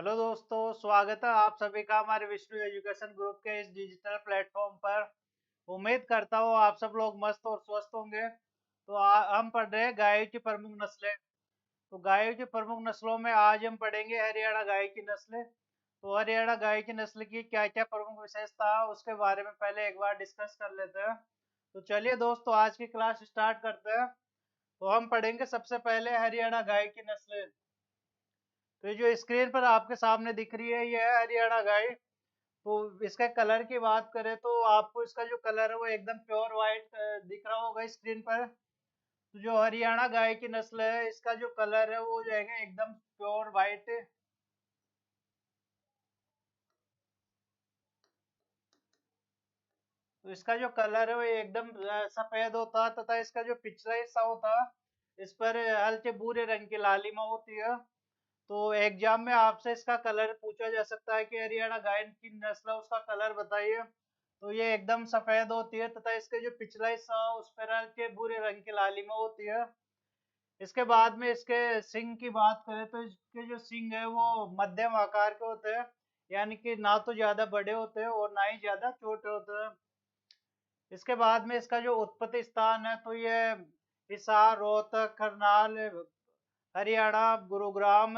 Hello दोस्तों, स्वागत है आप सभी का हमारे विष्णु एजुकेशन ग्रुप के इस डिजिटल प्लेटफॉर्म पर। उम्मीद करता हूँ आप सब लोग मस्त और स्वस्थ होंगे। तो हम पढ़ रहे हैं गायों की प्रमुख नस्लें। तो गायों की प्रमुख नस्लों में आज हम पढ़ेंगे हरियाणा गाय की नस्लें। तो हरियाणा गाय की नस्ल की क्या क्या प्रमुख विशेषता है उसके बारे में पहले एक बार डिस्कस कर लेते हैं। तो चलिए दोस्तों, आज की क्लास स्टार्ट करते हैं। तो हम पढ़ेंगे सबसे पहले हरियाणा गाय की नस्लें। तो ये जो स्क्रीन पर आपके सामने दिख रही है, ये है हरियाणा गाय। तो इसका कलर की बात करें तो आपको इसका जो कलर है वो एकदम प्योर वाइट दिख रहा होगा स्क्रीन पर। तो जो हरियाणा गाय की नस्ल है, इसका जो कलर है वो हो जाएगा एकदम प्योर वाइट। तो इसका जो कलर है वो एकदम सफेद होता है, तथा इसका जो पिछला हिस्सा होता है इस पर हल्के भूरे रंग की लालिमा होती है। तो एग्जाम में आपसे इसका कलर पूछा जा सकता है कि हरियाणा गाय की नस्ल है, उसका कलर बताइए। तो ये एकदम सफेद होती है, तथा इसके जो पिछला हिस्सा है उस पर हल्के भूरे रंग की लालिमा होती है। इसके बाद में इसके सिंग की बात करें तो इसके जो सिंग है वो मध्यम आकार के होते हैं, यानी कि ना तो ज्यादा बड़े होते हैं और ना ही ज्यादा छोटे होते हैं। इसके बाद में इसका जो उत्पत्ति स्थान है तो ये हिसार, रोहतक, करनाल, हरियाणा, गुरुग्राम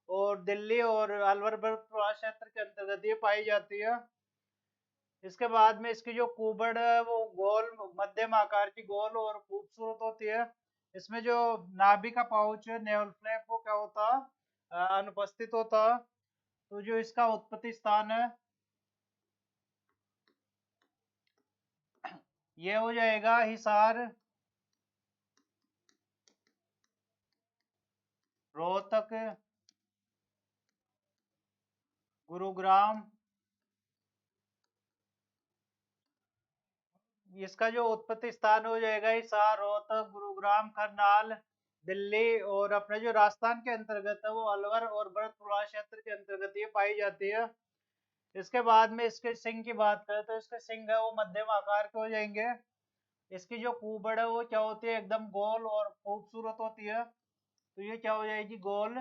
और दिल्ली और अलवर क्षेत्र के अंतर्गत ये पाई जाती है। इसके बाद में इसकी जो कुबड़ है वो गोल, मध्यम आकार की गोल और खूबसूरत होती है। इसमें जो नाभि का पाउच है, नेवल फ्लैप, वो क्या होता है, अनुपस्थित होता है। तो जो इसका उत्पत्ति स्थान है ये हो जाएगा हिसार, रोहतक, गुरुग्राम। इसका जो उत्पत्ति स्थान हो जाएगा हिसार, रोहतक, गुरुग्राम, करनाल, दिल्ली और अपने जो राजस्थान के अंतर्गत है वो अलवर और भरतपुर क्षेत्र के अंतर्गत ये पाई जाती है। इसके बाद में इसके सिंग की बात करें तो इसके सिंग है वो मध्यम आकार के हो जाएंगे। इसकी जो कुबड़ है वो क्या होती है, एकदम गोल और खूबसूरत होती है। तो ये क्या हो जाएगी, गोल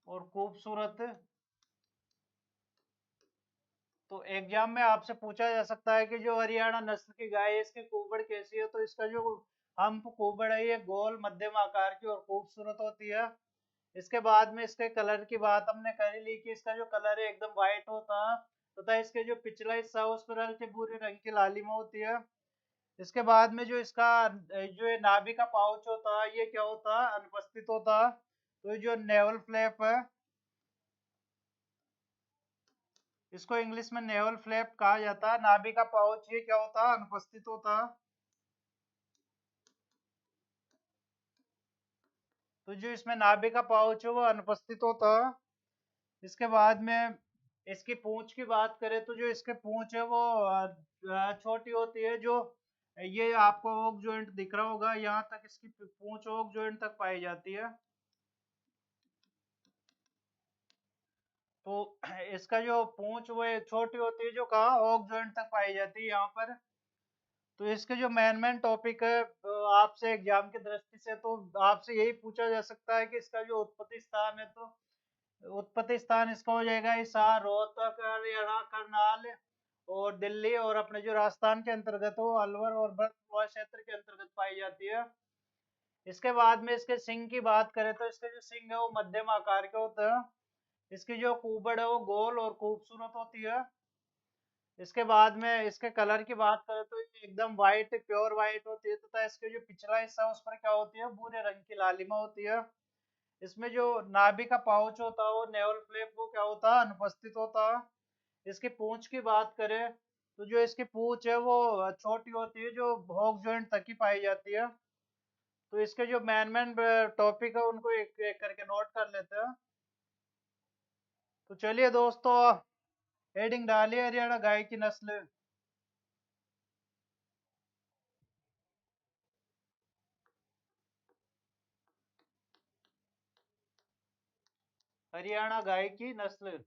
और खूबसूरत। तो एग्जाम में आपसे पूछा जा सकता है कि जो हरियाणा नस्ल की गाय है इसकी कुबड़ कैसी है। तो इसका जो हम्प कुबड़ है ये गोल, मध्यम आकार की और खूबसूरत होती है। इसके बाद में इसके कलर की बात हमने कर ही ली कि इसका जो कलर है एकदम व्हाइट होता है, तथा इसके जो पिछला हिस्सा है उस पर हल्के भूरे रंग की लालिमा होती है। इसके बाद में जो इसका जो ये नाभि का पाउच होता है ये क्या होता है, अनुपस्थित होता है। तो ये जो नेवल फ्लैप है, इसको इंग्लिश में नेवल फ्लैप कहा जाता है। नाभि का पाउच ये क्या होता है, अनुपस्थित होता है। तो जो इसमें नाभि का पाउच है वो अनुपस्थित होता है। इसके बाद में इसकी पूंछ की बात करें तो जो इसके पूंछ है वो छोटी होती है। जो ये आपको ओक जॉइंट दिख रहा होगा, यहाँ तक इसकी पूंछ ओक जॉइंट तक पाई जाती है। तो इसका जो पूंछ वो छोटी होती है, जो कहाँ ओक जॉइंट तक पाई जाती है यहाँ पर। तो इसके जो मेन मेन टॉपिक है आपसे एग्जाम की दृष्टि से तो आपसे यही पूछा जा सकता है कि इसका जो उत्पत्ति स्थान है, तो उत्पत्ति स्थान इसका हो जाएगा हिसार, रोहतक, हरियाणा, करनाल और दिल्ली और अपने जो राजस्थान के अंतर्गत हो अलवर और भरतपुर क्षेत्र के अंतर्गत पाई जाती है। इसके बाद में इसके सिंग की बात करें तो इसके जो सिंग है वो मध्यम आकार के होते हैं। इसकी जो कुबड़ है वो गोल और खूबसूरत होती है। इसके बाद में इसके कलर की बात करें तो ये एकदम व्हाइट, प्योर व्हाइट होती है, तथा इसके जो पिछला हिस्सा है उस पर क्या होती है, भूरे रंग की लालिमा होती है। इसमें जो नाभि का पाउच होता है वो नेवल फ्लैप वो क्या होता है, अनुपस्थित होता है। इसकी पूंछ की बात करें तो जो इसकी पूंछ है वो छोटी होती है, जो हॉक जॉइंट तक ही पाई जाती है। तो इसके जो मेन मेन टॉपिक है उनको एक एक करके नोट कर लेते हैं। तो चलिए दोस्तों, हेडिंग डालिए हरियाणा गाय की नस्ल। हरियाणा गाय की नस्ल।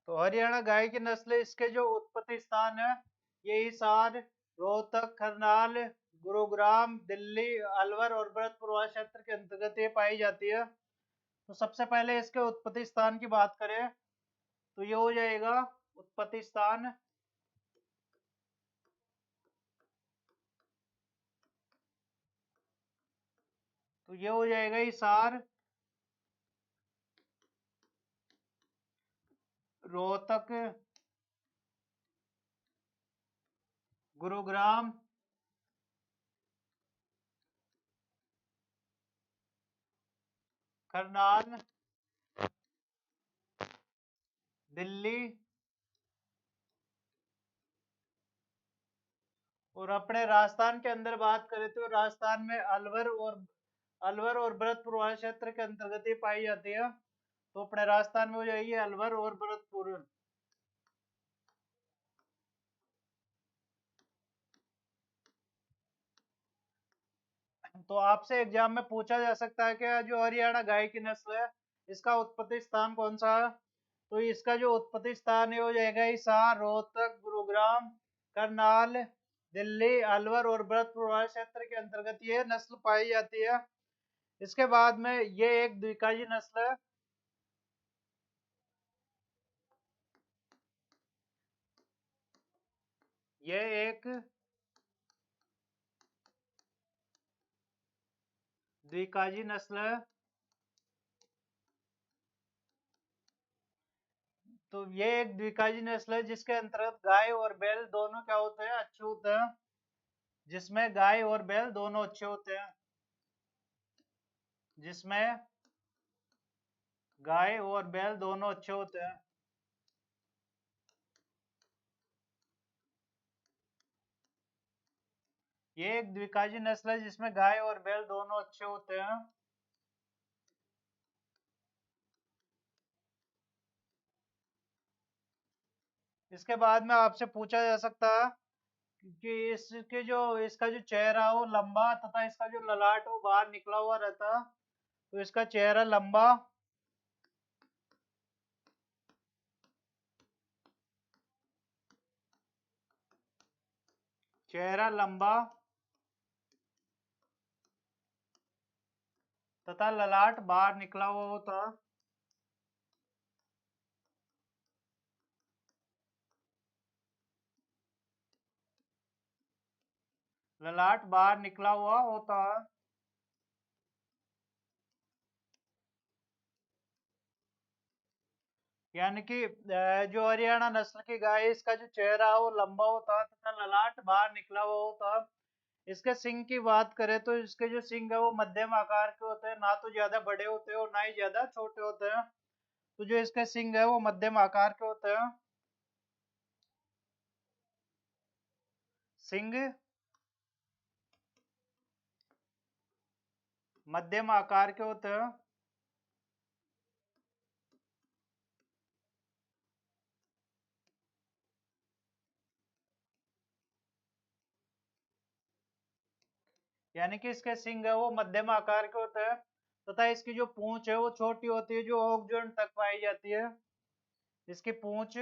तो हरियाणा गाय की नस्ल, इसके जो उत्पत्ति स्थान है ये हिसार, रोहतक, करनाल, गुरुग्राम, दिल्ली, अलवर और भरतपुर क्षेत्र के अंतर्गत ये पाई जाती है। तो सबसे पहले इसके उत्पत्ति स्थान की बात करें तो ये हो जाएगा उत्पत्ति स्थान, तो ये हो जाएगा हिसार, रोहतक, गुरुग्राम, करनाल, दिल्ली और अपने राजस्थान के अंदर बात करें तो राजस्थान में अलवर और भरतपुर क्षेत्र के अंतर्गत ये पाई जाती है। तो अपने राजस्थान में हो जाएगी अलवर और भरतपुर। तो आपसे एग्जाम में पूछा जा सकता है कि जो हरियाणा गाय की नस्ल है इसका उत्पत्ति स्थान कौन सा है। तो इसका जो उत्पत्ति स्थान है हो जाएगा हिसार, रोहतक, गुरुग्राम, करनाल, दिल्ली, अलवर और भरतपुर क्षेत्र के अंतर्गत ये नस्ल पाई जाती है। इसके बाद में ये एक द्विकाजी नस्ल है। ये एक द्विकाजी नस्ल है। तो ये एक द्विकाजी नस्ल है जिसके अंतर्गत गाय और बैल दोनों क्या होते हैं, अच्छे होते हैं। जिसमें गाय और बैल दोनों अच्छे होते हैं। जिसमें गाय और बैल दोनों अच्छे होते हैं। ये एक द्विकाजी नस्ल है जिसमें गाय और बैल दोनों अच्छे होते हैं। इसके बाद में आपसे पूछा जा सकता है कि इसका जो चेहरा हो लंबा तथा इसका जो ललाट हो बाहर निकला हुआ रहता है। तो इसका चेहरा लंबा तथा ललाट बाहर निकला हुआ होता है। ललाट बाहर निकला हुआ होता है। यानी कि जो हरियाणा नस्ल की गाय है इसका जो चेहरा है वो लंबा होता है तथा ललाट बाहर निकला हुआ होता है। इसके सिंग की बात करें तो इसके जो सिंग है वो मध्यम आकार के होते हैं, ना तो ज्यादा बड़े होते हैं और ना ही ज्यादा छोटे होते हैं। तो जो इसके सिंग है वो मध्यम आकार के होते हैं। सिंग मध्यम आकार के होते हैं। यानी कि इसके सिंग है वो मध्यम आकार के होते हैं तथा इसकी जो पूंछ है वो छोटी होती है जो ओक जोन तक पाई जाती है। इसकी पूंछ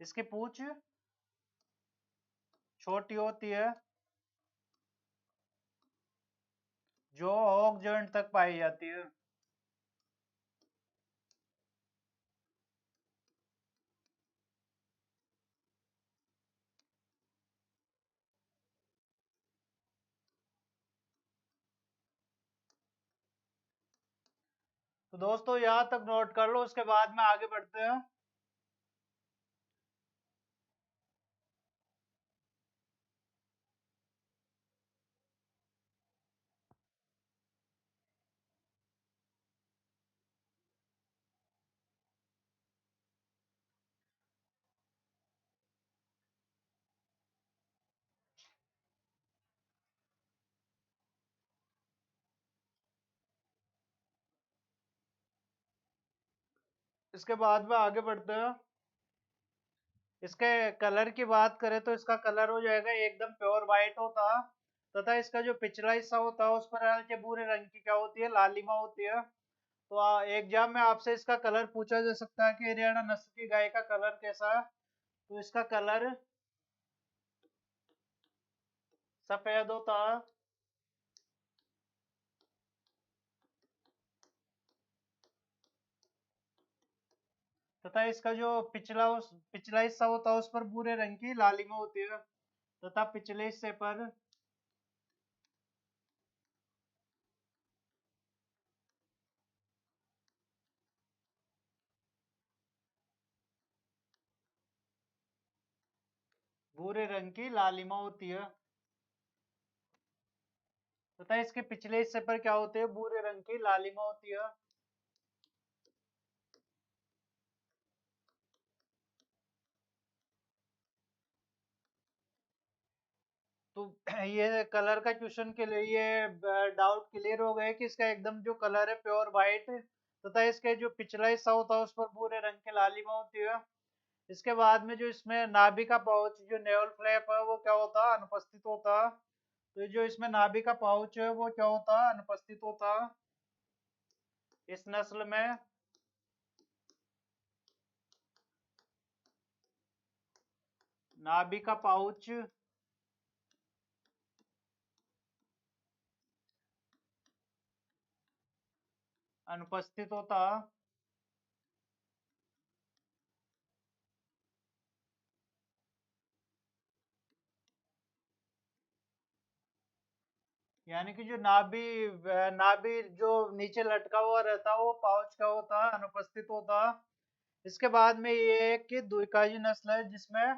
इसकी पूंछ छोटी होती है जो ओक जॉइंट तक पाई जाती है। तो दोस्तों यहाँ तक नोट कर लो, उसके बाद में आगे बढ़ते हैं। इसके बाद में आगे बढ़ते हैं। इसके कलर की बात करें तो इसका कलर हो जाएगा एकदम प्योर वाइट होता है। तथा इसका जो पिछला हिस्सा होता है उस पर हल्के भूरे रंग की क्या होती है, लालिमा होती है। तो एग्जाम में आपसे इसका कलर पूछा जा सकता है कि हरियाणा नस्ल की गाय का कलर कैसा है। तो इसका कलर सफेद होता है। तथा इसका जो पिछला हिस्सा होता है उस पर भूरे रंग की लालिमा होती है। तथा पिछले हिस्से पर भूरे रंग की लालिमा होती है। तथा इसके पिछले हिस्से पर क्या होते हैं, भूरे रंग की लालिमा होती है। तो ये कलर का क्वेश्चन के लिए ये डाउट क्लियर हो गया कि इसका एकदम जो कलर है प्योर वाइट, तथा इसके जो पिछला हिस्सा होता है उस पर भूरे रंग की लालिमा होती है। इसके बाद में जो इसमें नाभि का पाउच जो नेवल फ्लैप है वो क्या होता है, अनुपस्थित होता है। तो जो इसमें नाभि का पाउच है वो क्या होता है, अनुपस्थित होता है इस नस्ल में। नाभि का पाउच अनुपस्थित होता है। यानी कि जो नाभि जो नीचे लटका हुआ रहता है वो पाउच का होता है, अनुपस्थित होता है। इसके बाद में ये एक कि द्विकाजी नस्ल है जिसमें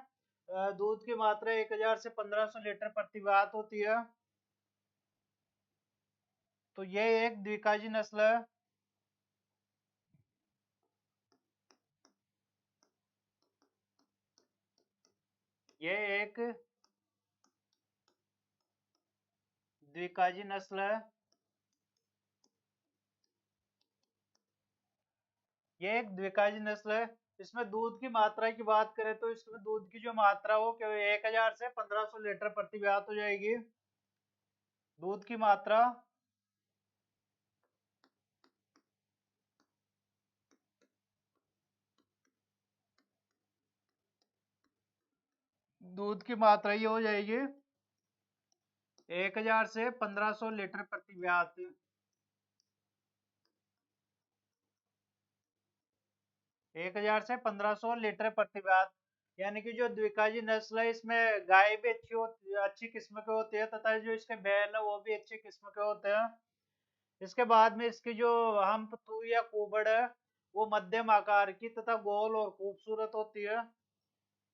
दूध की मात्रा 1000 से 1500 लीटर प्रति वात होती है। तो ये एक द्विकाजी नस्ल है। ये एक द्विकाजी नस्ल है। ये एक द्विकाजी नस्ल है। इसमें दूध की मात्रा की बात करें तो इसमें दूध की जो मात्रा हो केवल 1000 से 1500 लीटर प्रति व्यात हो जाएगी। दूध की मात्रा दूध की मात्रा ये हो जाएगी 1000 से 1500 लीटर प्रति व्यात। 1000 से 1500 लीटर प्रति व्यात। यानी कि जो द्विकाजी नस्ल है इसमें गाय भी अच्छी किस्म के होते हैं तथा जो इसके बैल है वो भी अच्छी किस्म के होते हैं। इसके बाद में इसकी जो हम्प तू या कुबड़ है वो मध्यम आकार की तथा गोल और खूबसूरत होती है।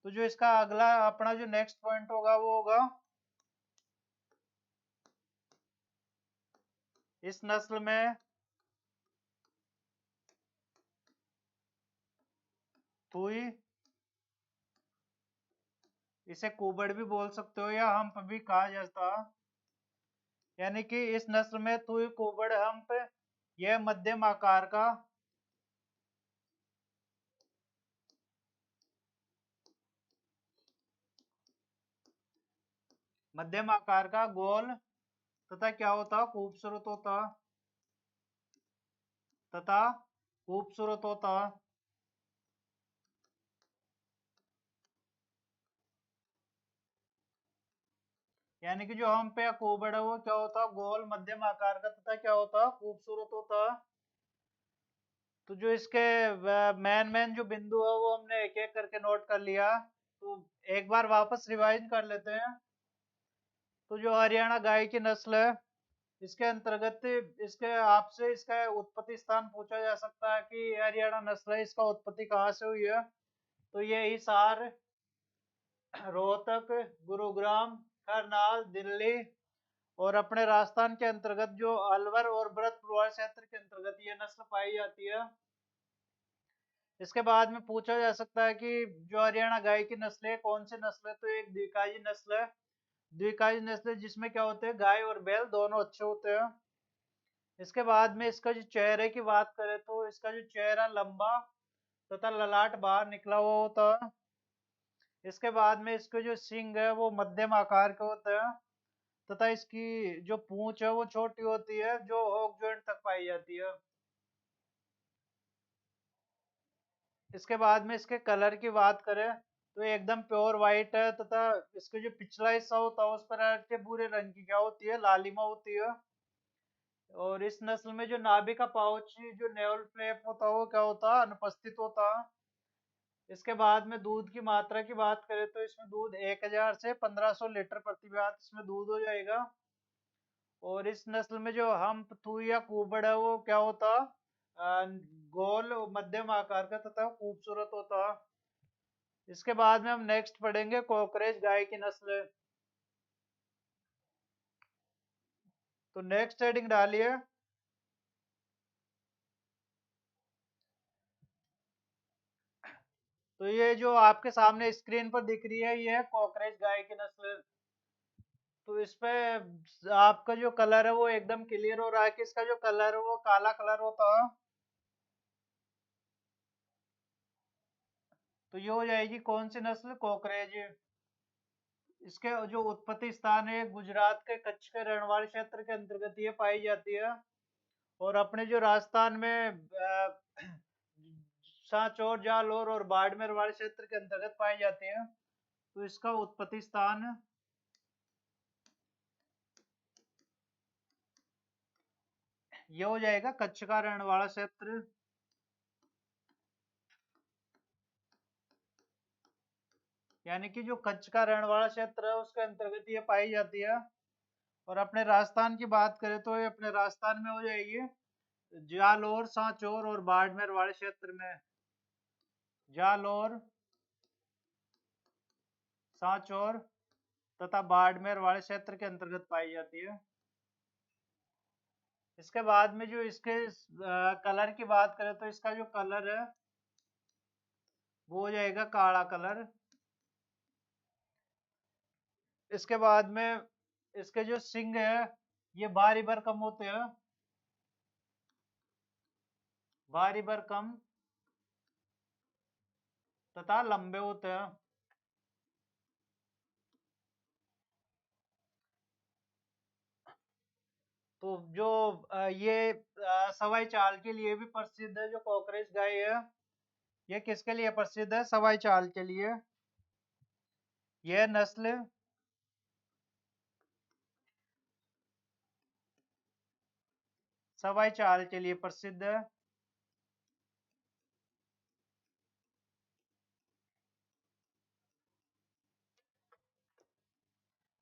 तो जो इसका अगला अपना जो नेक्स्ट पॉइंट होगा वो होगा इस नस्ल में तुई, इसे कुबड़ भी बोल सकते हो या हम्प भी कहा जाता है। यानी कि इस नस्ल में तुई कुबड़ हम्प यह मध्यम आकार का गोल तथा क्या होता, खूबसूरत होता तथा खूबसूरत होता। यानी कि जो हम पे कुबड़ है वो क्या होता, गोल मध्यम आकार का तथा क्या होता, खूबसूरत होता। तो जो इसके मेन मेन जो बिंदु है वो हमने एक एक करके नोट कर लिया। तो एक बार वापस रिवाइज कर लेते हैं। तो जो हरियाणा गाय की नस्ल है इसके अंतर्गत इसके आपसे इसका उत्पत्ति स्थान पूछा जा सकता है कि हरियाणा नस्ल है इसका उत्पत्ति कहाँ से हुई है। तो ये हिसार, रोहतक, गुरुग्राम, करनाल, दिल्ली और अपने राजस्थान के अंतर्गत जो अलवर और भरतपुर क्षेत्र के अंतर्गत ये नस्ल पाई जाती है। इसके बाद में पूछा जा सकता है कि जो हरियाणा गाय की नस्ल है कौन सी नस्ल है। तो एक द्विकाजी नस्ल है। द्विकाजी नस्ल है जिसमें क्या होते हैं, गाय और बैल दोनों अच्छे होते हैं। इसके बाद में इसका जो चेहरे की बात करें तो इसका जो चेहरा लंबा तथा ललाट बाहर निकला हुआ होता है। इसके बाद में इसके जो सींग है वो मध्यम आकार के होते हैं। तथा इसकी जो पूंछ है वो छोटी होती है, जो हॉक जॉइंट तक पाई जाती है। इसके बाद में इसके कलर की बात करें तो ये एकदम प्योर वाइट है, तथा इसके जो पिछला हिस्सा होता है उस पर हल्के भूरे रंग की क्या होती है, लालिमा होती है। और इस नस्ल में जो नाभि का पाउच, जो नेवल फ्लैप होता है, वो क्या होता है, अनुपस्थित होता है। इसके बाद में दूध की मात्रा की बात करें तो इसमें दूध 1000 से 1500 लीटर प्रति ब्यात इसमें दूध हो जाएगा। और इस नस्ल में जो हम्प थू या कुबड़ है वो क्या होता, गोल मध्यम आकार का तथा खूबसूरत होता। इसके बाद में हम नेक्स्ट पढ़ेंगे कोकरेज गाय की नस्ल। तो नेक्स्ट हेडिंग डालिए। तो ये जो आपके सामने स्क्रीन पर दिख रही है, ये है कोकरेज गाय की नस्ल। तो इस पे आपका जो कलर है वो एकदम क्लियर हो रहा है कि इसका जो कलर है वो काला कलर होता है। तो ये हो जाएगी कौन सी नस्ल, कोकरेज। इसके जो उत्पत्ति स्थान है गुजरात के कच्छ के रणवाड़ क्षेत्र के अंतर्गत ये पाई जाती है। और अपने जो राजस्थान में सांचौर, जालौर और बाड़मेर वाले क्षेत्र के अंतर्गत पाई जाती है। तो इसका उत्पत्ति स्थान ये हो जाएगा कच्छ का रणवाड़ा क्षेत्र। यानी कि जो कच्छ का रणवाड़ा क्षेत्र है उसके अंतर्गत ये पाई जाती है। और अपने राजस्थान की बात करें तो ये अपने राजस्थान में हो जाएगी जालौर, सांचौर और बाड़मेर वाले क्षेत्र में। जालौर, सांचौर तथा बाड़मेर वाले क्षेत्र के अंतर्गत पाई जाती है। इसके बाद में जो इसके कलर की बात करें तो इसका जो कलर है वो हो जाएगा काला कलर। इसके बाद में इसके जो सिंग है ये बारी भरकम होते हैं, बारी भरकम तथा लंबे होते हैं। तो जो ये सवाई चाल के लिए भी प्रसिद्ध है, जो कॉकरेज गाय है ये किसके लिए प्रसिद्ध है, सवाई चाल के लिए। यह नस्ल सवाई चाल के लिए प्रसिद्ध है।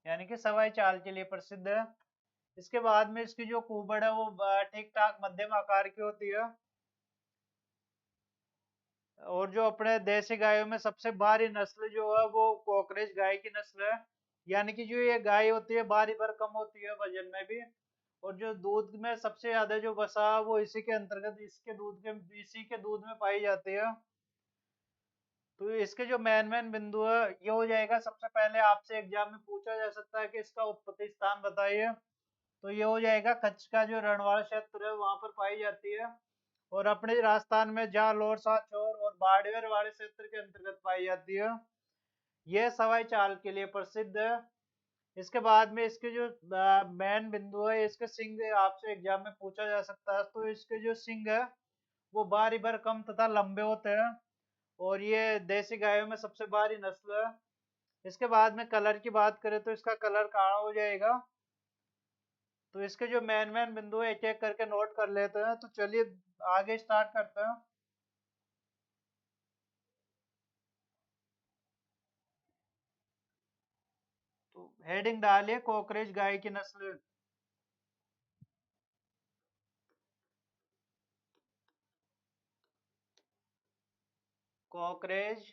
यानी कि सवाई चाल के लिए प्रसिद्ध है। इसके बाद में इसकी जो कुबड़ है वो ठीक ठाक मध्यम आकार की होती है। और जो अपने देसी गायों में सबसे भारी नस्ल जो है वो कोकरेज गाय की नस्ल है। यानी कि जो ये गाय होती है भारी भरकम होती है वजन में भी। और जो दूध में सबसे ज्यादा जो वसा है, वो इसी के अंतर्गत इसी के दूध में पाई जाती है। तो इसके जो मेन मेन बिंदु है ये हो जाएगा, सबसे पहले आपसे एग्जाम में पूछा जा सकता है कि इसका उत्पत्ति स्थान बताइए। तो ये हो जाएगा कच्छ का जो रणवाड़ क्षेत्र है वहां पर पाई जाती है। और अपने राजस्थान में जालौर, सांचौर और बाड़मेर वाले क्षेत्र के अंतर्गत पाई जाती है। यह सवाई चाल के लिए प्रसिद्ध है। इसके बाद में इसके जो मेन बिंदु है, इसके सिंग आपसे एग्जाम में पूछा जा सकता है। तो इसके जो सिंग है वो बारी भरकम तथा लंबे होते हैं। और ये देसी गायों में सबसे भारी नस्ल है। इसके बाद में कलर की बात करें तो इसका कलर काला हो जाएगा। तो इसके जो मेन मेन बिंदु है एक एक करके नोट कर लेते हैं। तो चलिए आगे स्टार्ट करते हैं। तो हेडिंग डालिए कोकरेज गाय की नस्ल। कोकरेज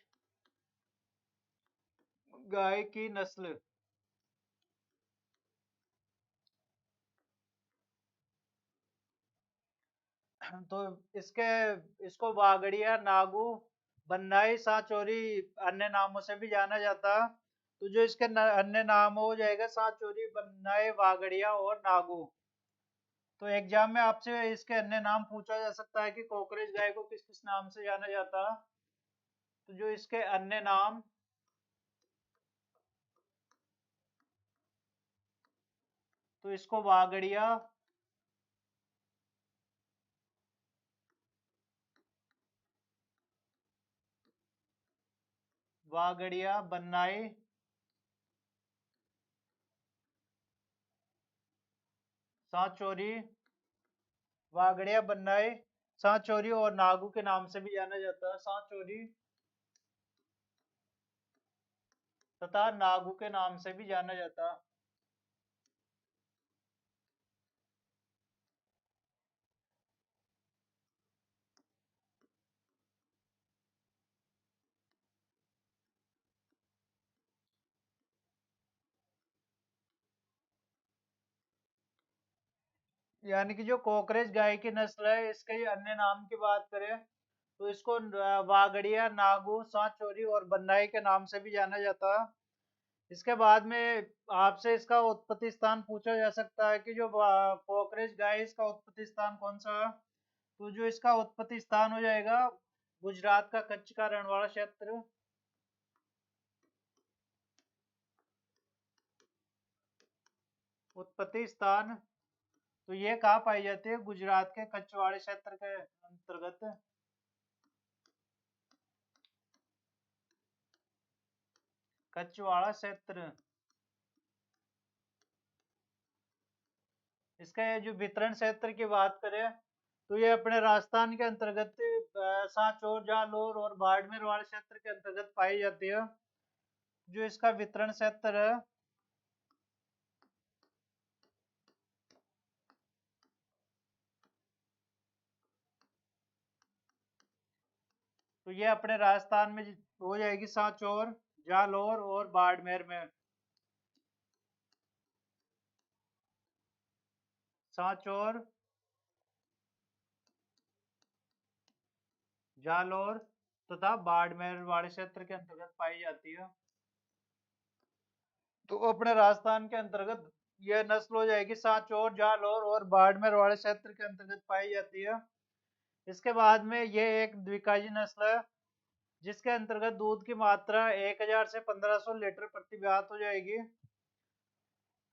गाय की नस्ल। तो इसके इसको वागड़िया, नागू, बन्नाई, सांचौरी अन्य नामों से भी जाना जाता है। तो जो इसके अन्य नाम हो जाएगा सांचौरी, बन्नाई, वागड़िया और नागू। तो एग्जाम में आपसे इसके अन्य नाम पूछा जा सकता है कि कोकरेज गाय को किस किस नाम से जाना जाता है। तो जो इसके अन्य नाम तो इसको वागड़िया वागड़िया बन्नाई सांचौरी, वागड़िया बन्नाई सांचौरी और नागू के नाम से भी जाना जाता है। सांचौरी तथा नागू के नाम से भी जाना जाता। यानी कि जो कोकरेज गाय की नस्ल है, इसके ये अन्य नाम की बात करें तो इसको वागड़िया, नागू, सांचौरी और बन्नाई के नाम से भी जाना जाता है। इसके बाद में आपसे इसका उत्पत्ति स्थान पूछा जा सकता है कि जो कोकरेज गाय है, इसका उत्पत्ति स्थान कौन सा है? तो जो इसका उत्पत्ति स्थान हो जाएगा गुजरात का कच्छ का रणवाड़ा क्षेत्र। उत्पत्ति स्थान तो ये कहाँ पाई जाती है? गुजरात के कच्छवाड़े क्षेत्र के अंतर्गत। कच्छवाड़ा क्षेत्र। इसका ये जो वितरण क्षेत्र की बात करें तो ये अपने राजस्थान के अंतर्गत सांचौर, जालौर और बाड़मेर वाले क्षेत्र के अंतर्गत पाई जाती है। जो इसका वितरण क्षेत्र है तो ये अपने राजस्थान में हो जाएगी सांचौर, जालौर और बाड़मेर में। सांचौर, जालौर तथा बाड़मेर वाले क्षेत्र के अंतर्गत पाई जाती है। तो अपने राजस्थान के अंतर्गत यह नस्ल हो जाएगी सांचौर, जालौर और बाड़मेर वाले क्षेत्र के अंतर्गत पाई जाती है। इसके बाद में ये एक द्विकाजी नस्ल है जिसके अंतर्गत दूध की मात्रा 1000 से 1500 लीटर प्रति ब्यात हो जाएगी।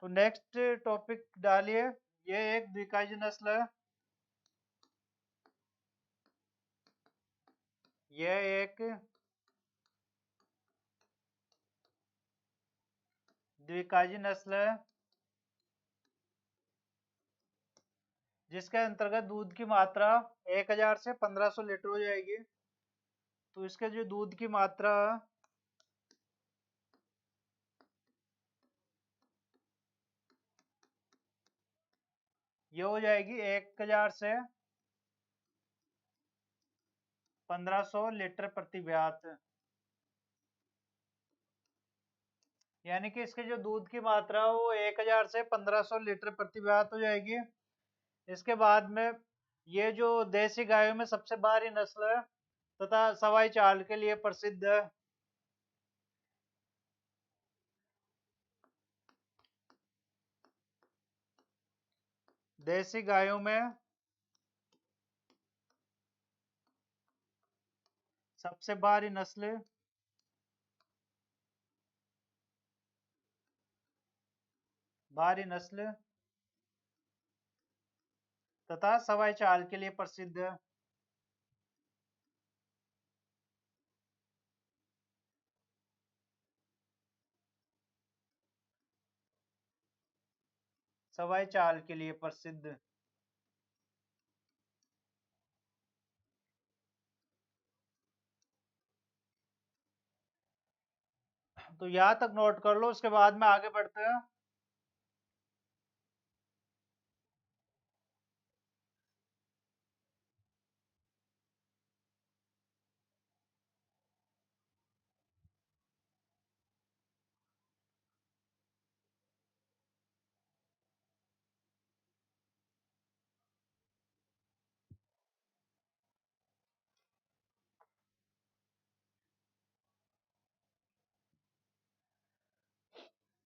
तो नेक्स्ट टॉपिक डालिए। ये एक द्विकाजी नस्ल है। यह एक द्विकाजी नस्ल है जिसके अंतर्गत दूध की मात्रा 1000 से 1500 लीटर हो जाएगी। तो इसके जो दूध की मात्रा ये हो जाएगी 1000 से 1500 लीटर प्रति ब्यात। यानी कि इसके जो दूध की मात्रा है वो 1000 से 1500 लीटर प्रति ब्यात हो जाएगी। इसके बाद में ये जो देसी गायों में सबसे भारी नस्ल है तथा सवाई चाल के लिए प्रसिद्ध है। देसी गायों में सबसे भारी नस्ल भारी नस्ल तथा सवाई चाल के लिए प्रसिद्ध है। सवाई चाल के लिए प्रसिद्ध। तो यहाँ तक नोट कर लो, उसके बाद में आगे बढ़ते हैं।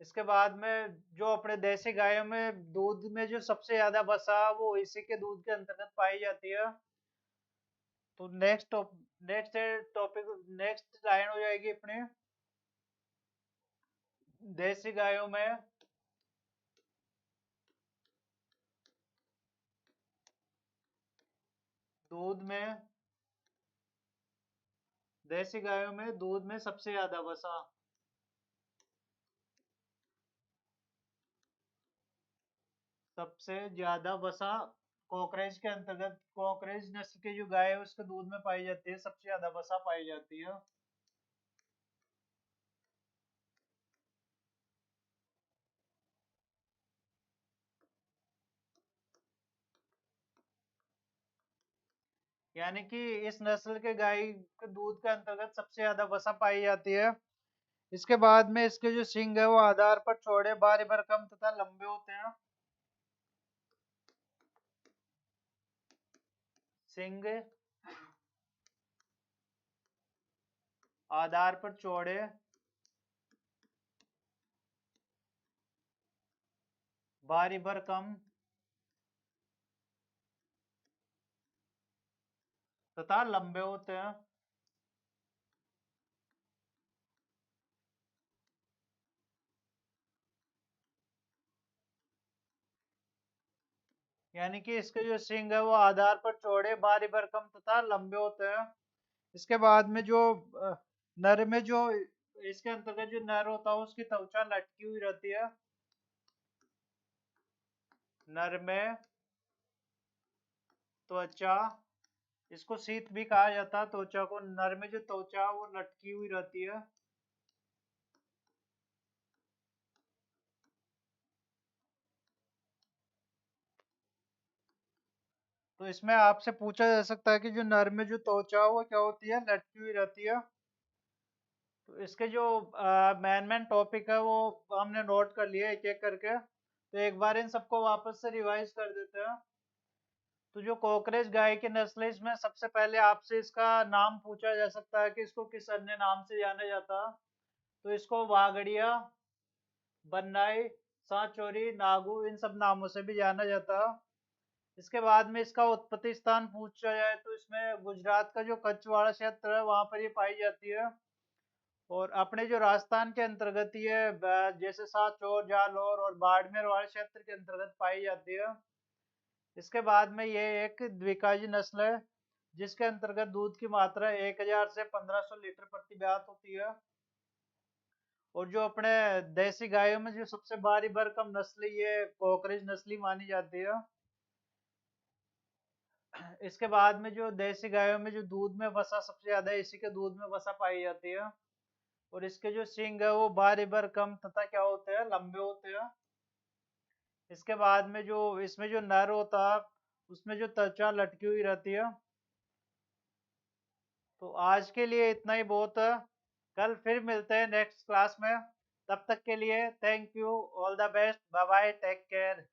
इसके बाद में जो अपने देसी गायों में दूध में जो सबसे ज्यादा वसा वो इसी के दूध के अंतर्गत पाई जाती है। तो नेक्स्ट टॉपिक नेक्स्ट लाइन हो जाएगी अपनी देसी गायों में दूध में, देसी गायों में दूध में सबसे ज्यादा वसा। सबसे ज्यादा वसा कॉकरेज के अंतर्गत, कॉकरेज नस्ल की जो गाय है उसके दूध में पाई जाती है, सबसे ज्यादा वसा पाई जाती है। यानी कि इस नस्ल के गाय के दूध के अंतर्गत सबसे ज्यादा वसा पाई जाती है। इसके बाद में इसके जो सींग है वो आधार पर चौड़े, बारी भरकम तथा लंबे होते हैं। सींग आधार पर चौड़े, बारी भरकम तथा लंबे होते हैं। यानी कि इसके जो सींग है वो आधार पर चौड़े, बारी भरकम तथा लंबे होते हैं। इसके बाद में जो नर में जो इसके अंतर्गत जो नर होता है उसकी त्वचा लटकी हुई रहती है। नर में त्वचा, इसको शीत भी कहा जाता है, त्वचा को। नर में जो त्वचा वो लटकी हुई रहती है। तो इसमें आपसे पूछा जा सकता है कि जो नर में जो त्वचा वो क्या होती है, लटकी हुई रहती है। तो इसके जो मेन मेन टॉपिक है वो हमने नोट कर लिए एक एक करके, तो एक बार इन सबको वापस से रिवाइज कर देते हैं। तो जो कॉकरेज गाय की नस्ल है इसमें सबसे पहले आपसे इसका नाम पूछा जा सकता है कि इसको किस अन्य नाम से जाना जाता। तो इसको वागड़िया, बन्नाई, सांचौरी, नागू इन सब नामों से भी जाना जाता। इसके बाद में इसका उत्पत्ति स्थान पूछा जाए तो इसमें गुजरात का जो कच्छवाड़ा क्षेत्र है वहां पर ये पाई जाती है। और अपने जो राजस्थान के अंतर्गत ये जैसे सांचौर, जालौर और बाड़मेर वाले क्षेत्र के अंतर्गत पाई जाती है। इसके बाद में ये एक द्विकाजी नस्ल है जिसके अंतर्गत दूध की मात्रा 1000 से 1500 लीटर प्रति ब्यात होती है। और जो अपने देसी गायों में जो सबसे भारी भरकम नस्ल ये कॉकरेज नस्ली मानी जाती है। इसके बाद में जो देसी गायों में जो दूध में वसा सबसे ज्यादा है, इसी के दूध में वसा पाई जाती है। और इसके जो सींग है वो भारी भरकम तथा क्या होते हैं, लंबे होते हैं। इसके बाद में जो इसमें जो नर होता है उसमें जो त्वचा लटकी हुई रहती है। तो आज के लिए इतना ही बहुत है। कल फिर मिलते हैं नेक्स्ट क्लास में। तब तक के लिए thank you, all the best, bye bye, take care.